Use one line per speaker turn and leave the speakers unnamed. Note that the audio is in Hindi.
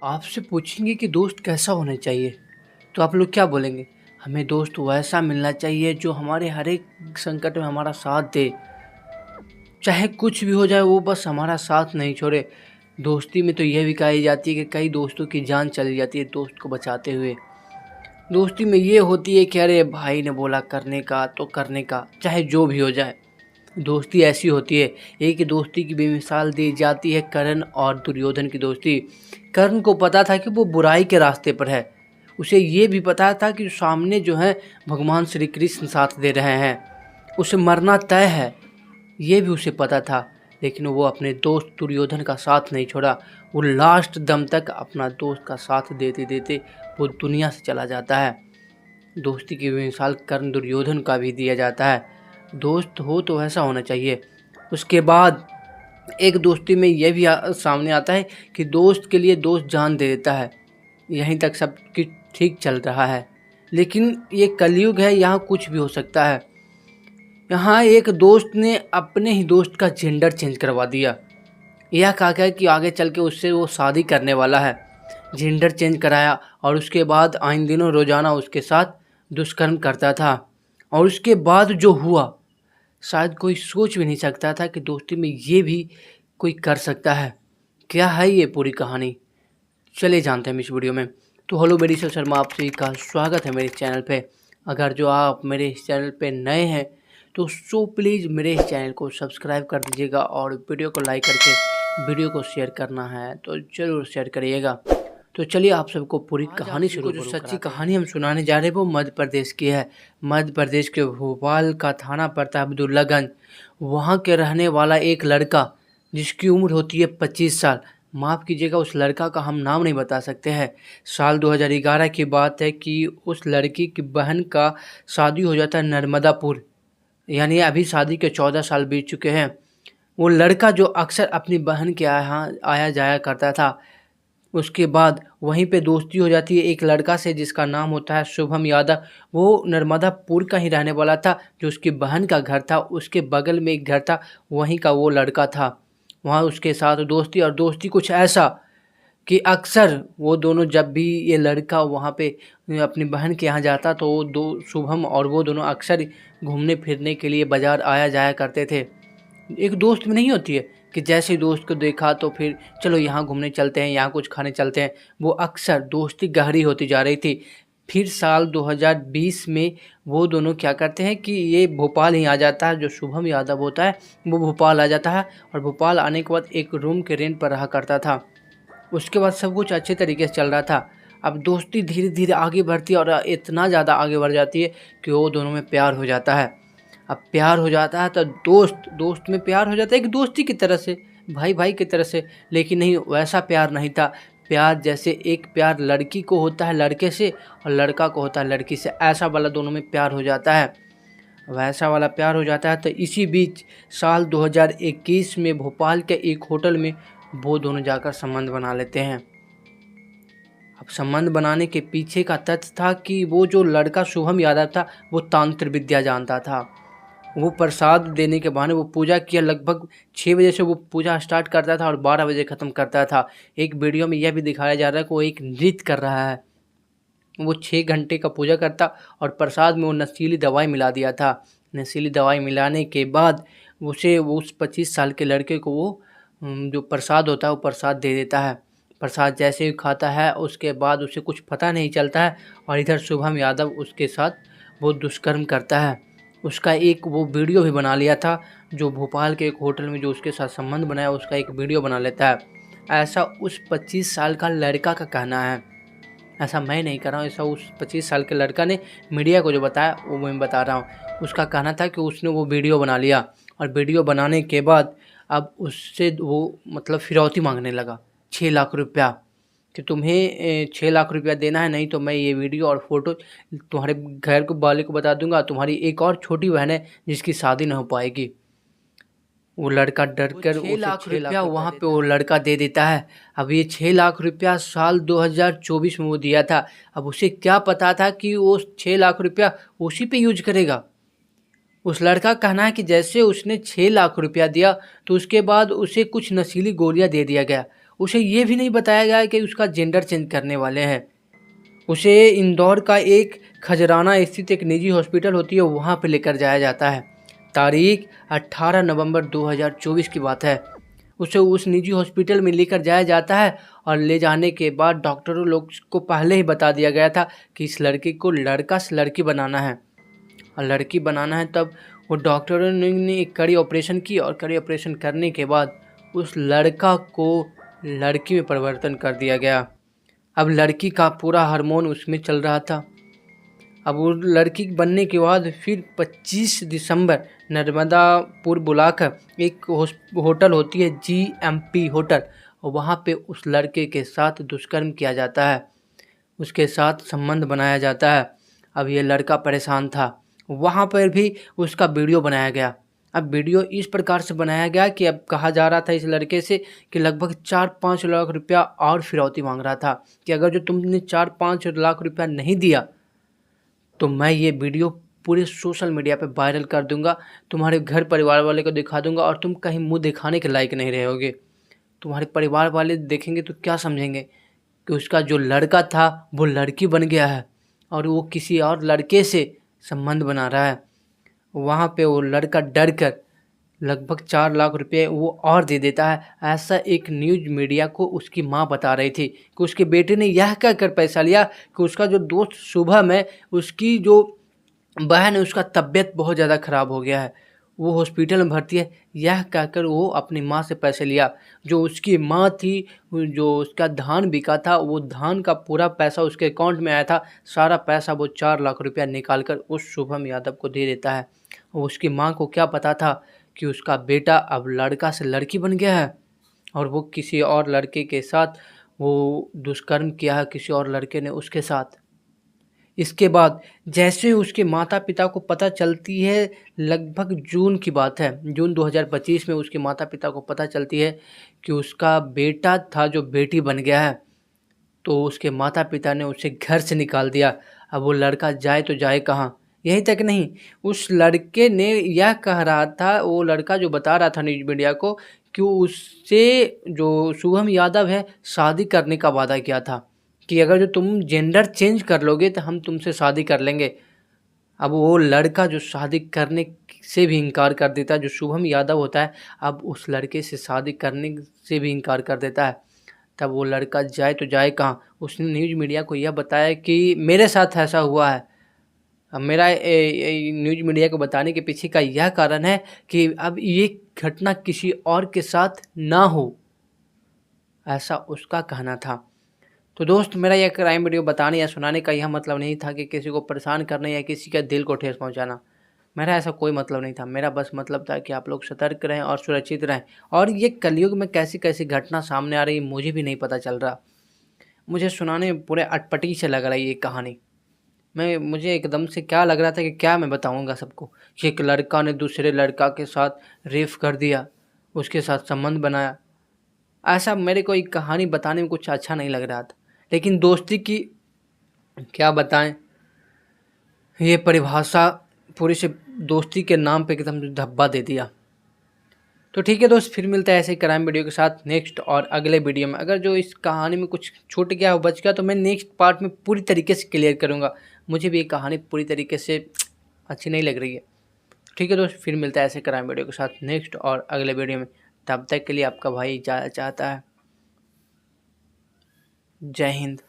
आपसे पूछेंगे कि दोस्त कैसा होना चाहिए, तो आप लोग क्या बोलेंगे? हमें दोस्त वैसा मिलना चाहिए जो हमारे हर एक संकट में हमारा साथ दे। चाहे कुछ भी हो जाए वो बस हमारा साथ नहीं छोड़े। दोस्ती में तो यह भी कही जाती है कि कई दोस्तों की जान चली जाती है दोस्त को बचाते हुए। दोस्ती में ये होती है कि अरे भाई ने बोला करने का तो करने का, चाहे जो भी हो जाए। दोस्ती ऐसी होती है। एक दोस्ती की बेमिसाल दी जाती है कर्ण और दुर्योधन की दोस्ती। कर्ण को पता था कि वो बुराई के रास्ते पर है। उसे ये भी पता था कि सामने जो है भगवान श्री कृष्ण साथ दे रहे हैं, उसे मरना तय है, ये भी उसे पता था। लेकिन वो अपने दोस्त दुर्योधन का साथ नहीं छोड़ा। वो लास्ट दम तक अपना दोस्त का साथ देते देते वो दुनिया से चला जाता है। दोस्ती की मिसाल कर्ण दुर्योधन का भी दिया जाता है। दोस्त हो तो ऐसा होना चाहिए। उसके बाद एक दोस्ती में यह भी सामने आता है कि दोस्त के लिए दोस्त जान दे देता है। यहीं तक सब कुछ ठीक चल रहा है, लेकिन ये कलयुग है, यहाँ कुछ भी हो सकता है। यहाँ एक दोस्त ने अपने ही दोस्त का जेंडर चेंज करवा दिया। यह कहा गया कि आगे चल के उससे वो शादी करने वाला है। जेंडर चेंज कराया और उसके बाद आइन दिनों रोज़ाना उसके साथ दुष्कर्म करता था। और उसके बाद जो हुआ, शायद कोई सोच भी नहीं सकता था कि दोस्ती में ये भी कोई कर सकता है। क्या है ये पूरी कहानी, चले जानते हैं इस वीडियो में। तो हेलो, मेरी शर्मा आपसे का स्वागत है मेरे चैनल पे। अगर जो आप मेरे इस चैनल पे नए हैं तो प्लीज़ मेरे इस चैनल को सब्सक्राइब कर दीजिएगा और वीडियो को लाइक करके वीडियो को शेयर करना है तो ज़रूर शेयर करिएगा। तो चलिए आप सबको पूरी कहानी शुरू जो सच्ची कहानी हम सुनाने जा रहे हैं वो मध्य प्रदेश की है। मध्य प्रदेश के भोपाल का थाना पड़ता है अब्दुल्लागंज। वहाँ के रहने वाला एक लड़का जिसकी उम्र होती है 25 साल। माफ़ कीजिएगा, उस लड़का का हम नाम नहीं बता सकते हैं। साल 2011 की बात है कि उस लड़की की बहन का शादी हो जाता है नर्मदापुर, यानी अभी शादी के 14 साल बीत चुके हैं। वो लड़का जो अक्सर अपनी बहन के यहाँ आया जाया करता था, उसके बाद वहीं पे दोस्ती हो जाती है एक लड़का से जिसका नाम होता है शुभम यादव। वो नर्मदापुर का ही रहने वाला था। जो उसकी बहन का घर था उसके बगल में एक घर था, वहीं का वो लड़का था। वहाँ उसके साथ दोस्ती, और दोस्ती कुछ ऐसा कि अक्सर वो दोनों, जब भी ये लड़का वहाँ पे अपनी बहन के यहाँ जाता तो वो दो शुभम और वो दोनों अक्सर घूमने फिरने के लिए बाज़ार आया जाया करते थे। एक दोस्त में नहीं होती है कि जैसे दोस्त को देखा तो फिर चलो यहाँ घूमने चलते हैं, यहाँ कुछ खाने चलते हैं। वो अक्सर दोस्ती गहरी होती जा रही थी। फिर साल 2020 में वो दोनों क्या करते हैं कि ये भोपाल ही आ जाता है। जो शुभम यादव होता है वो भोपाल आ जाता है और भोपाल आने के बाद एक रूम के रेंट पर रहा करता था। उसके बाद सब कुछ अच्छे तरीके से चल रहा था। अब दोस्ती धीरे धीरे आगे बढ़ती है और इतना ज़्यादा आगे बढ़ जाती है कि वो दोनों में प्यार हो जाता है। अब प्यार हो जाता है तो दोस्त दोस्त में प्यार हो जाता है, एक दोस्ती की तरह से, भाई भाई की तरह से। लेकिन नहीं, वैसा प्यार नहीं था। प्यार जैसे एक प्यार लड़की को होता है लड़के से और लड़का को होता है लड़की से, ऐसा वाला दोनों में प्यार हो जाता है। वैसा वाला प्यार हो जाता है तो इसी बीच साल 2021 में भोपाल के एक होटल में वो दोनों जाकर संबंध बना लेते हैं। अब संबंध बनाने के पीछे का तथ्य था कि वो जो लड़का शुभम यादव था वो तांत्रिक विद्या जानता था। वो प्रसाद देने के बहाने वो पूजा किया। लगभग 6 बजे से वो पूजा स्टार्ट करता था और 12 बजे ख़त्म करता था। एक वीडियो में यह भी दिखाया जा रहा है कि वो एक नृत्य कर रहा है। वो 6 घंटे का पूजा करता और प्रसाद में वो नशीली दवाई मिला दिया था। नशीली दवाई मिलाने के बाद उसे वो उस 25 साल के लड़के को वो जो प्रसाद होता है वो प्रसाद दे देता है। प्रसाद जैसे ही खाता है उसके बाद उसे कुछ पता नहीं चलता है और इधर शुभम यादव उसके साथ वो दुष्कर्म करता है। उसका एक वो वीडियो भी बना लिया था। जो भोपाल के एक होटल में जो उसके साथ संबंध बनाया उसका एक वीडियो बना लेता है। ऐसा उस 25 साल का लड़का का कहना है। ऐसा मैं नहीं कर रहा हूँ, ऐसा उस 25 साल के लड़का ने मीडिया को जो बताया वो मैं बता रहा हूँ। उसका कहना था कि उसने वो वीडियो बना लिया और वीडियो बनाने के बाद अब उससे वो मतलब फिरौती मांगने लगा 6 लाख रुपया, कि तुम्हें 6 लाख रुपया देना है, नहीं तो मैं ये वीडियो और फोटो तुम्हारे घर को वाले को बता दूंगा। तुम्हारी एक और छोटी बहन है जिसकी शादी न हो पाएगी। वो लड़का डर कर 6 लाख रुपया वहाँ पे वो लड़का दे देता है। अब ये 6 लाख रुपया साल 2024 में वो दिया था। अब उसे क्या पता था कि वो 6 लाख रुपया उसी पे यूज करेगा। उस लड़का कहना है कि जैसे उसने 6 लाख रुपया दिया तो उसके बाद उसे कुछ नशीली गोलियां दे दिया गया। उसे ये भी नहीं बताया गया कि उसका जेंडर चेंज करने वाले हैं। उसे इंदौर का एक खजराना स्थित एक निजी हॉस्पिटल होती है, वहाँ पे लेकर जाया जाता है। तारीख 18 नवंबर 2024 की बात है। उसे उस निजी हॉस्पिटल में लेकर जाया जाता है और ले जाने के बाद डॉक्टरों लोग को पहले ही बता दिया गया था कि इस लड़की को लड़का से लड़की बनाना है और लड़की बनाना है। तब वो डॉक्टरों ने एक कड़ी ऑपरेशन की और कड़ी ऑपरेशन करने के बाद उस लड़का को लड़की में परिवर्तन कर दिया गया। अब लड़की का पूरा हार्मोन उसमें चल रहा था। अब वो लड़की बनने के बाद फिर 25 दिसंबर नर्मदापुर बुलाकर एक होटल होती है GMP होटल, और वहाँ पे उस लड़के के साथ दुष्कर्म किया जाता है, उसके साथ संबंध बनाया जाता है। अब ये लड़का परेशान था, वहाँ पर भी उसका वीडियो बनाया गया। अब वीडियो इस प्रकार से बनाया गया कि अब कहा जा रहा था इस लड़के से कि लगभग 4-5 लाख रुपया और फिरौती मांग रहा था कि अगर जो तुमने 4-5 लाख रुपया नहीं दिया तो मैं ये वीडियो पूरे सोशल मीडिया पे वायरल कर दूंगा, तुम्हारे घर परिवार वाले को दिखा दूंगा और तुम कहीं मुंह दिखाने के लायक नहीं रहोगे। तुम्हारे परिवार वाले देखेंगे तो क्या समझेंगे कि उसका जो लड़का था वो लड़की बन गया है और वो किसी और लड़के से संबंध बना रहा है। वहाँ पे वो लड़का डर कर लगभग 4 लाख रुपए वो और दे देता है। ऐसा एक न्यूज़ मीडिया को उसकी माँ बता रही थी कि उसके बेटे ने यह कहकर पैसा लिया कि उसका जो दोस्त सुबह में उसकी जो बहन है उसका तबीयत बहुत ज़्यादा ख़राब हो गया है, वो हॉस्पिटल में भर्ती है, यह कहकर वो अपनी माँ से पैसे लिया। जो उसकी माँ थी, जो उसका धान बिका था, वो धान का पूरा पैसा उसके अकाउंट में आया था, सारा पैसा वो 4 लाख रुपया निकाल कर उस शुभम यादव को दे देता है। उसकी माँ को क्या पता था कि उसका बेटा अब लड़का से लड़की बन गया है और वो किसी और लड़के के साथ वो दुष्कर्म किया है, किसी और लड़के ने उसके साथ। इसके बाद जैसे उसके माता पिता को पता चलती है, लगभग जून की बात है, जून 2025 में उसके माता पिता को पता चलती है कि उसका बेटा था जो बेटी बन गया है, तो उसके माता पिता ने उसे घर से निकाल दिया। अब वो लड़का जाए तो जाए कहाँ। यही तक नहीं, उस लड़के ने यह कह रहा था, वो लड़का जो बता रहा था न्यूज़ मीडिया को कि उससे जो शुभम यादव है शादी करने का वादा किया था कि अगर जो तुम जेंडर चेंज कर लोगे तो हम तुमसे शादी कर लेंगे। अब वो लड़का जो शादी करने से भी इनकार कर देता है, जो शुभम यादव होता है अब उस लड़के से शादी करने से भी इनकार कर देता है। तब वो लड़का जाए तो जाए कहाँ। उसने न्यूज़ मीडिया को यह बताया कि मेरे साथ ऐसा हुआ है। अब मेरा न्यूज़ मीडिया को बताने के पीछे का यह कारण है कि अब ये घटना किसी और के साथ ना हो, ऐसा उसका कहना था। तो दोस्त, मेरा यह क्राइम वीडियो बताने या सुनाने का यह मतलब नहीं था कि किसी को परेशान करने या किसी के दिल को ठेस पहुंचाना। मेरा ऐसा कोई मतलब नहीं था। मेरा बस मतलब था कि आप लोग सतर्क रहें और सुरक्षित रहें। और ये कलयुग में कैसी कैसी घटना सामने आ रही है मुझे भी नहीं पता चल रहा। मुझे सुनाने में पूरे अटपटी से लग रही है ये कहानी। मुझे एकदम से क्या लग रहा था कि क्या मैं बताऊंगा सबको कि एक लड़का ने दूसरे लड़का के साथ रेप कर दिया, उसके साथ संबंध बनाया। ऐसा मेरे को एक कहानी बताने में कुछ अच्छा नहीं लग रहा था। लेकिन दोस्ती की क्या बताएं, ये परिभाषा पूरी से दोस्ती के नाम पे एकदम धब्बा दे दिया। तो ठीक है दोस्त, फिर मिलता है ऐसे क्राइम वीडियो के साथ नेक्स्ट और अगले वीडियो में। अगर जो इस कहानी में कुछ छूट गया हो, बच गया, तो मैं नेक्स्ट पार्ट में पूरी तरीके से क्लियर करूँगा। मुझे भी ये कहानी पूरी तरीके से अच्छी नहीं लग रही है। ठीक है दोस्त, फिर मिलता है ऐसे क्राइम वीडियो के साथ नेक्स्ट और अगले वीडियो में। तब तक के लिए आपका भाई इजाज़त चाहता है। जय हिंद।